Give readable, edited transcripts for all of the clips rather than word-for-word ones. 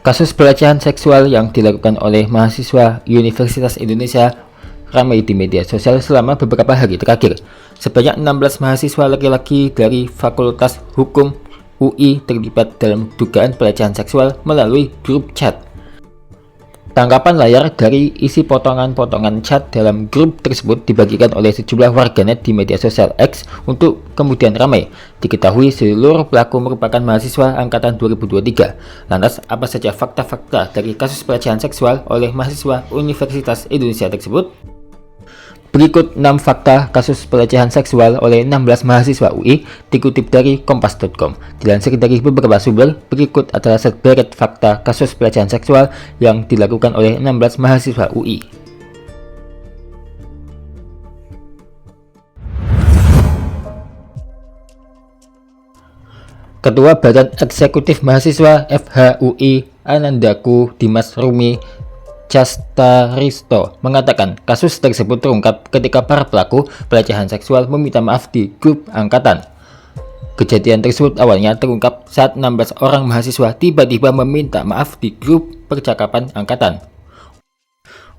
Kasus pelecehan seksual yang dilakukan oleh mahasiswa Universitas Indonesia ramai di media sosial selama beberapa hari terakhir. Sebanyak 16 mahasiswa laki-laki dari Fakultas Hukum UI terlibat dalam dugaan pelecehan seksual melalui grup chat. Tangkapan layar dari isi potongan-potongan chat dalam grup tersebut dibagikan oleh sejumlah warganet di media sosial X untuk kemudian ramai. Diketahui seluruh pelaku merupakan mahasiswa angkatan 2023. Lantas, apa saja fakta-fakta dari kasus pelecehan seksual oleh mahasiswa Universitas Indonesia tersebut? Berikut 6 fakta kasus pelecehan seksual oleh 16 mahasiswa UI dikutip dari kompas.com. Dilansir dari beberapa sumber, berikut adalah sederet fakta kasus pelecehan seksual yang dilakukan oleh 16 mahasiswa UI. Ketua Badan Eksekutif Mahasiswa FHUI Anandaku Dimas Rumi Castaristo mengatakan kasus tersebut terungkap ketika para pelaku pelecehan seksual meminta maaf di grup angkatan. Kejadian tersebut awalnya terungkap saat 16 orang mahasiswa tiba-tiba meminta maaf di grup percakapan angkatan.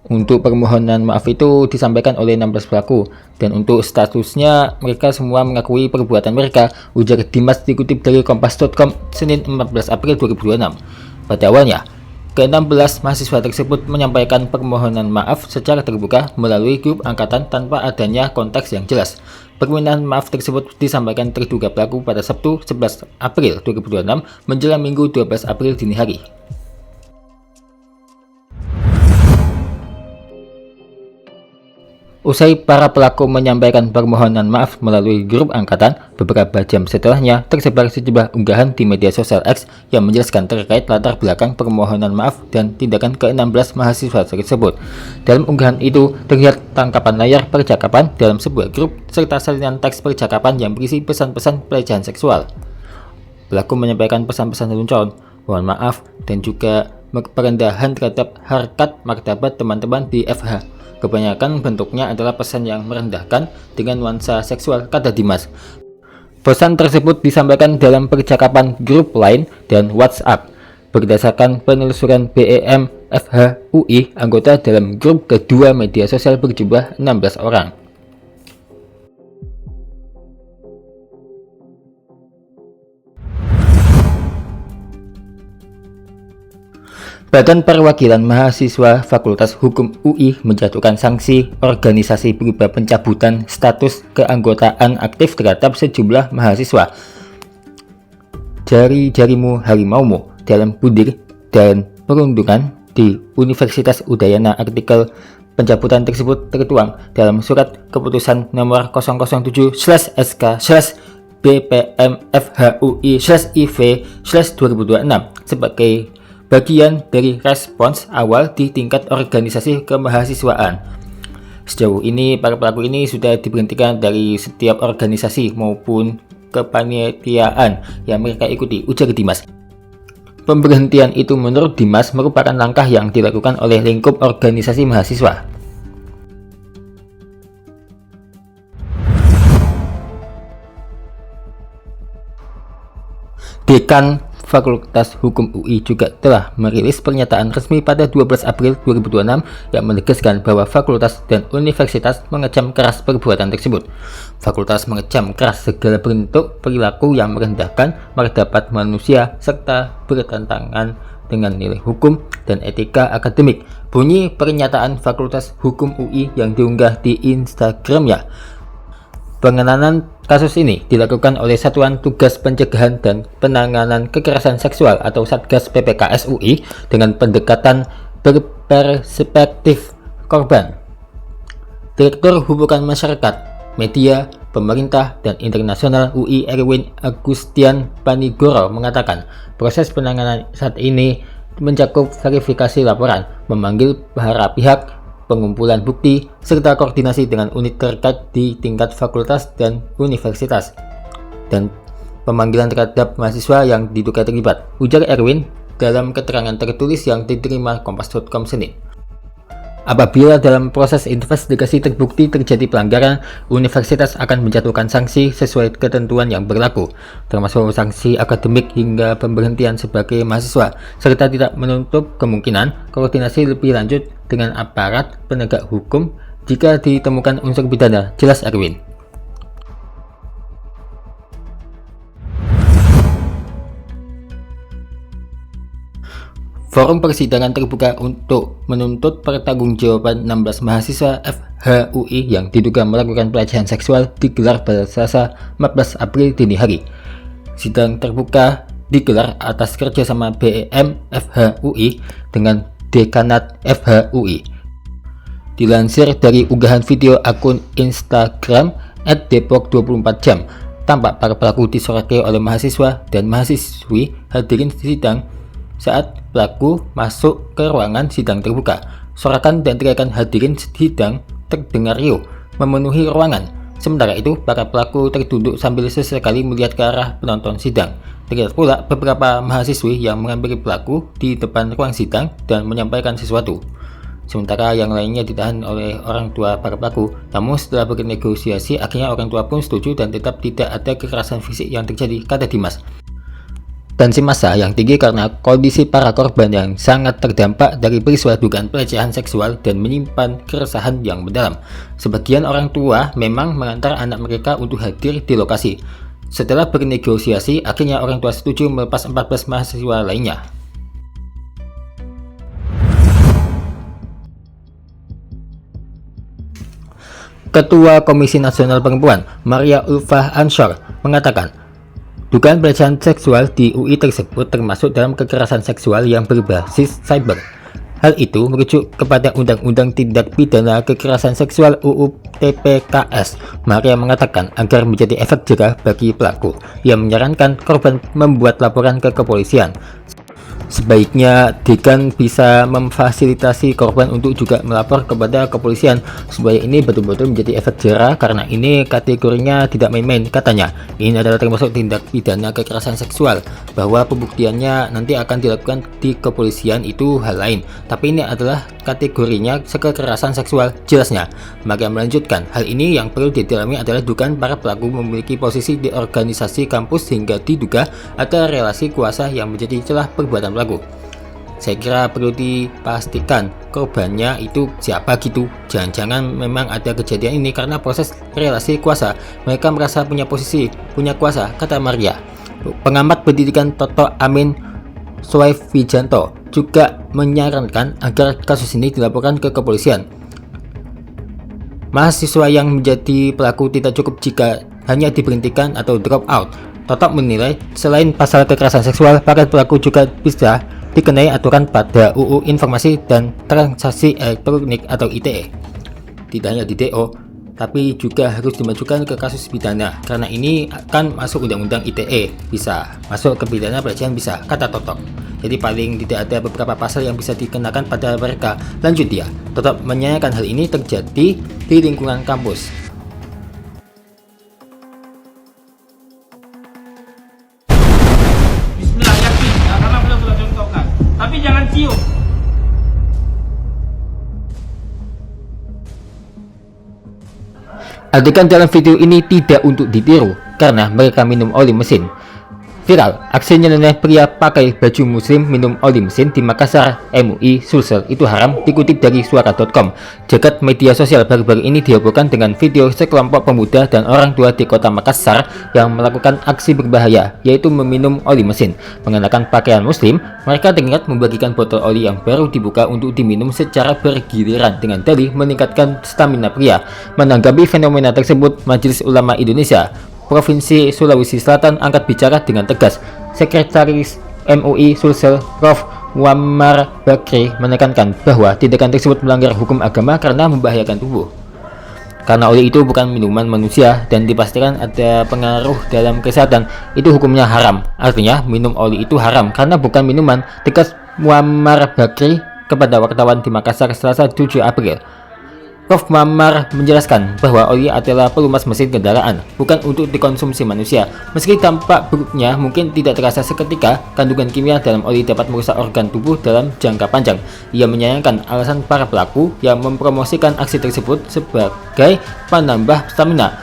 Untuk permohonan maaf itu disampaikan oleh 16 pelaku, dan untuk statusnya mereka semua mengakui perbuatan mereka, ujar Dimas dikutip dari kompas.com Senin 14 April 2026. Pada awalnya, ke-16 mahasiswa tersebut menyampaikan permohonan maaf secara terbuka melalui grup angkatan tanpa adanya konteks yang jelas. Permintaan maaf tersebut disampaikan terduga pelaku pada Sabtu 11 April 2026 menjelang Minggu 12 April dini hari. Usai para pelaku menyampaikan permohonan maaf melalui grup angkatan, beberapa jam setelahnya tersebar sejumlah unggahan di media sosial X yang menjelaskan terkait latar belakang permohonan maaf dan tindakan ke-16 mahasiswa tersebut. Dalam unggahan itu terlihat tangkapan layar percakapan dalam sebuah grup serta salinan teks percakapan yang berisi pesan-pesan pelecehan seksual. Pelaku menyampaikan pesan-pesan lelucon, mohon maaf, dan juga perendahan terhadap harkat martabat teman-teman di FH. Kebanyakan bentuknya adalah pesan yang merendahkan dengan nuansa seksual, kata Dimas. Pesan tersebut disampaikan dalam percakapan grup Line dan WhatsApp. Berdasarkan penelusuran BEM FHUI, anggota dalam grup kedua media sosial berjumlah 16 orang. Badan Perwakilan Mahasiswa Fakultas Hukum UI menjatuhkan sanksi organisasi berupa pencabutan status keanggotaan aktif terhadap sejumlah mahasiswa. Jari-jarimu harimaumu dalam budir dan perundungan di Universitas Udayana. Artikel pencabutan tersebut tertuang dalam surat keputusan nomor 007/BPM-FHUI/IV/2026 sebagai bagian dari respons awal di tingkat organisasi kemahasiswaan. Sejauh ini, para pelaku ini sudah diberhentikan dari setiap organisasi maupun kepanitiaan yang mereka ikuti, ujar Dimas. Pemberhentian itu menurut Dimas merupakan langkah yang dilakukan oleh lingkup organisasi mahasiswa. Dekan Fakultas Hukum UI juga telah merilis pernyataan resmi pada 12 April 2026 yang menegaskan bahwa fakultas dan universitas mengecam keras perbuatan tersebut. Fakultas mengecam keras segala bentuk perilaku yang merendahkan martabat manusia serta bertentangan dengan nilai hukum dan etika akademik. Bunyi pernyataan Fakultas Hukum UI yang diunggah di Instagramnya. Penanganan kasus ini dilakukan oleh Satuan Tugas Pencegahan dan Penanganan Kekerasan Seksual atau Satgas PPKS UI dengan pendekatan berperspektif korban. Direktur Hubungan Masyarakat, Media, Pemerintah, dan Internasional UI Erwin Agustian Panigoro mengatakan proses penanganan saat ini mencakup verifikasi laporan, memanggil para pihak, pengumpulan bukti, serta koordinasi dengan unit terkait di tingkat fakultas dan universitas, dan pemanggilan terhadap mahasiswa yang diduga terlibat, ujar Erwin dalam keterangan tertulis yang diterima kompas.com Senin. Apabila dalam proses investigasi terbukti terjadi pelanggaran, universitas akan menjatuhkan sanksi sesuai ketentuan yang berlaku, termasuk sanksi akademik hingga pemberhentian sebagai mahasiswa, serta tidak menutup kemungkinan koordinasi lebih lanjut dengan aparat penegak hukum jika ditemukan unsur pidana, jelas Erwin. Forum persidangan terbuka untuk menuntut pertanggungjawaban 16 mahasiswa FHUI yang diduga melakukan pelecehan seksual digelar pada Selasa 14 April dini hari. Sidang terbuka digelar atas kerjasama BEM FHUI dengan Dekanat FHUI. Dilansir dari unggahan video akun Instagram @depok24jam, tampak para pelaku disoraki oleh mahasiswa dan mahasiswi hadirin sidang. Saat pelaku masuk ke ruangan sidang terbuka, sorakan dan teriakan hadirin sidang terdengar riuh memenuhi ruangan. Sementara itu, para pelaku tertunduk sambil sesekali melihat ke arah penonton sidang. Terlihat pula beberapa mahasiswi yang menghampiri pelaku di depan ruang sidang dan menyampaikan sesuatu. Sementara yang lainnya ditahan oleh orang tua para pelaku. Namun setelah bernegosiasi, akhirnya orang tua pun setuju dan tetap tidak ada kekerasan fisik yang terjadi, kata Dimas. Tensi massa yang tinggi karena kondisi para korban yang sangat terdampak dari peristiwa dugaan pelecehan seksual dan menyimpan keresahan yang mendalam. Sebagian orang tua memang mengantar anak mereka untuk hadir di lokasi. Setelah bernegosiasi, akhirnya orang tua setuju melepas 14 mahasiswa lainnya. Ketua Komisi Nasional Perempuan, Maria Ulfah Anshor, mengatakan dugaan pelecehan seksual di UI tersebut termasuk dalam kekerasan seksual yang berbasis cyber. Hal itu merujuk kepada Undang-Undang Tindak Pidana Kekerasan Seksual UU TPKS. Maria mengatakan agar menjadi efek jerah bagi pelaku, ia menyarankan korban membuat laporan ke kepolisian. Sebaiknya dekan bisa memfasilitasi korban untuk juga melapor kepada kepolisian supaya ini betul-betul menjadi efek jerah, karena ini kategorinya tidak main-main, katanya. Ini adalah termasuk tindak pidana kekerasan seksual, bahwa pembuktiannya nanti akan dilakukan di kepolisian itu hal lain, tapi ini adalah kategorinya kekerasan seksual, jelasnya. Maka melanjutkan, hal ini yang perlu didalami adalah dugaan para pelaku memiliki posisi di organisasi kampus hingga diduga ada relasi kuasa yang menjadi celah perbuatan pelaku. Saya kira perlu dipastikan korbannya itu siapa gitu. Jangan-jangan memang ada kejadian ini karena proses relasi kuasa. Mereka merasa punya posisi, punya kuasa, kata Maria. Pengamat pendidikan Toto Amin Soevijanto juga menyarankan agar kasus ini dilaporkan ke kepolisian. Mahasiswa yang menjadi pelaku tidak cukup jika hanya diberhentikan atau drop out. Toto menilai selain pasal kekerasan seksual, para pelaku juga bisa dikenai aturan pada UU Informasi dan Transaksi Elektronik atau ITE. Tidak hanya di DO, tapi juga harus dimajukan ke kasus pidana, karena ini akan masuk undang-undang ITE, bisa masuk ke pidana pelecehan, bisa, kata Toto. Jadi paling tidak ada beberapa pasal yang bisa dikenakan pada mereka. Lanjut dia, Toto menyayangkan hal ini terjadi di lingkungan kampus. Bismillah, yakin, karena beliau sudah contohkan. Tapi jangan cium. Adegan dalam video ini tidak untuk ditiru karena mereka minum oli mesin. Viral, aksi nyeleneh pria pakai baju muslim minum oli mesin di Makassar, MUI, Sulsel itu haram, dikutip dari suara.com. Jagat media sosial baru-baru ini dihebohkan dengan video sekelompok pemuda dan orang tua di kota Makassar yang melakukan aksi berbahaya, yaitu meminum oli mesin. Mengenakan pakaian muslim, mereka teringat membagikan botol oli yang baru dibuka untuk diminum secara bergiliran dengan dalih meningkatkan stamina pria. Menanggapi fenomena tersebut, Majelis Ulama Indonesia Provinsi Sulawesi Selatan angkat bicara dengan tegas. Sekretaris MUI Sulsel Prof. Muammar Bakri menekankan bahwa tindakan tersebut melanggar hukum agama karena membahayakan tubuh. Karena oli itu bukan minuman manusia dan dipastikan ada pengaruh dalam kesehatan, itu hukumnya haram. Artinya minum oli itu haram karena bukan minuman, tegas Muammar Bakri kepada wartawan di Makassar Selasa 7 April. Prof. Mamar menjelaskan bahwa oli adalah pelumas mesin kendaraan, bukan untuk dikonsumsi manusia. Meski dampak buruknya mungkin tidak terasa seketika, kandungan kimia dalam oli dapat merusak organ tubuh dalam jangka panjang. Ia menyayangkan alasan para pelaku yang mempromosikan aksi tersebut sebagai penambah stamina.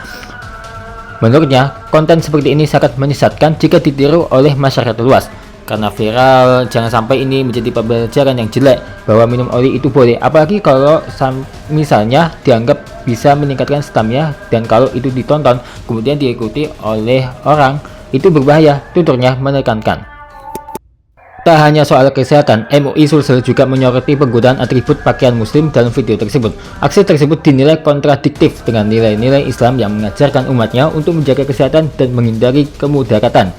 Menurutnya, konten seperti ini sangat menyesatkan jika ditiru oleh masyarakat luas. Karena viral, jangan sampai ini menjadi pembelajaran yang jelek bahwa minum oli itu boleh, apalagi kalau misalnya dianggap bisa meningkatkan stamina, dan kalau itu ditonton kemudian diikuti oleh orang, itu berbahaya, tuturnya menekankan. Tak hanya soal kesehatan, MUI Sulsel juga menyoroti penggunaan atribut pakaian muslim dalam video tersebut. Aksi tersebut dinilai kontradiktif dengan nilai-nilai Islam yang mengajarkan umatnya untuk menjaga kesehatan dan menghindari kemudaratan.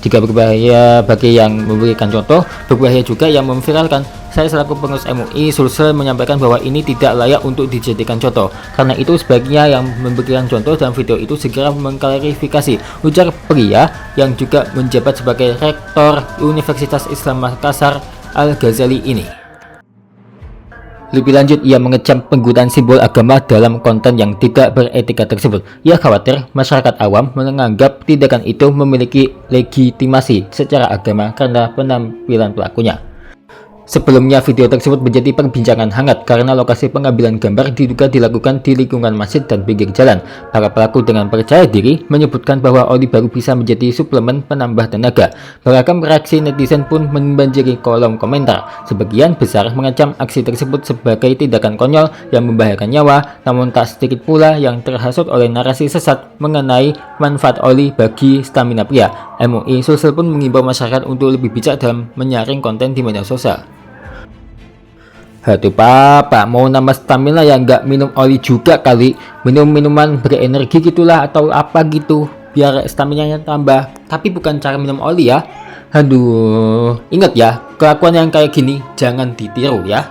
Jika berbahaya bagi yang memberikan contoh, berbahaya juga yang memviralkan. Saya selaku pengurus MUI Sulsel menyampaikan bahwa ini tidak layak untuk dijadikan contoh. Karena itu sebaiknya yang memberikan contoh dalam video itu segera mengklarifikasi, ujar pria yang juga menjabat sebagai rektor Universitas Islam Makassar Al-Ghazali ini. Lebih lanjut, ia mengecam penggunaan simbol agama dalam konten yang tidak beretika tersebut. Ia khawatir masyarakat awam menganggap tindakan itu memiliki legitimasi secara agama karena penampilan pelakunya. Sebelumnya, video tersebut menjadi perbincangan hangat karena lokasi pengambilan gambar diduga dilakukan di lingkungan masjid dan pinggir jalan. Para pelaku dengan percaya diri menyebutkan bahwa oli baru bisa menjadi suplemen penambah tenaga. Beragam reaksi netizen pun membanjiri kolom komentar. Sebagian besar mengecam aksi tersebut sebagai tindakan konyol yang membahayakan nyawa, namun tak sedikit pula yang terhasut oleh narasi sesat mengenai manfaat oli bagi stamina pria. MUI Sulsel pun mengimbau masyarakat untuk lebih bijak dalam menyaring konten di media sosial. Hatu papa, mau nambah stamina ya nggak minum oli juga kali, minum minuman berenergi gitulah atau apa gitu biar stamina-nya tambah, tapi bukan cara minum oli ya. Aduh, ingat ya, kelakuan yang kayak gini jangan ditiru ya.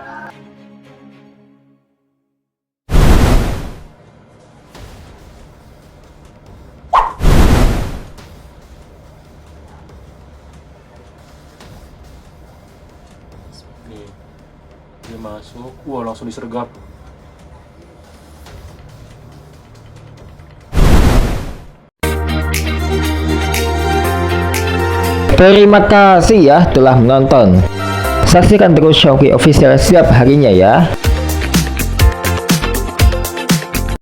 Nih, dia masuk, wah langsung disergap. Terima kasih ya telah menonton. Saksikan terus Showki Official setiap harinya ya.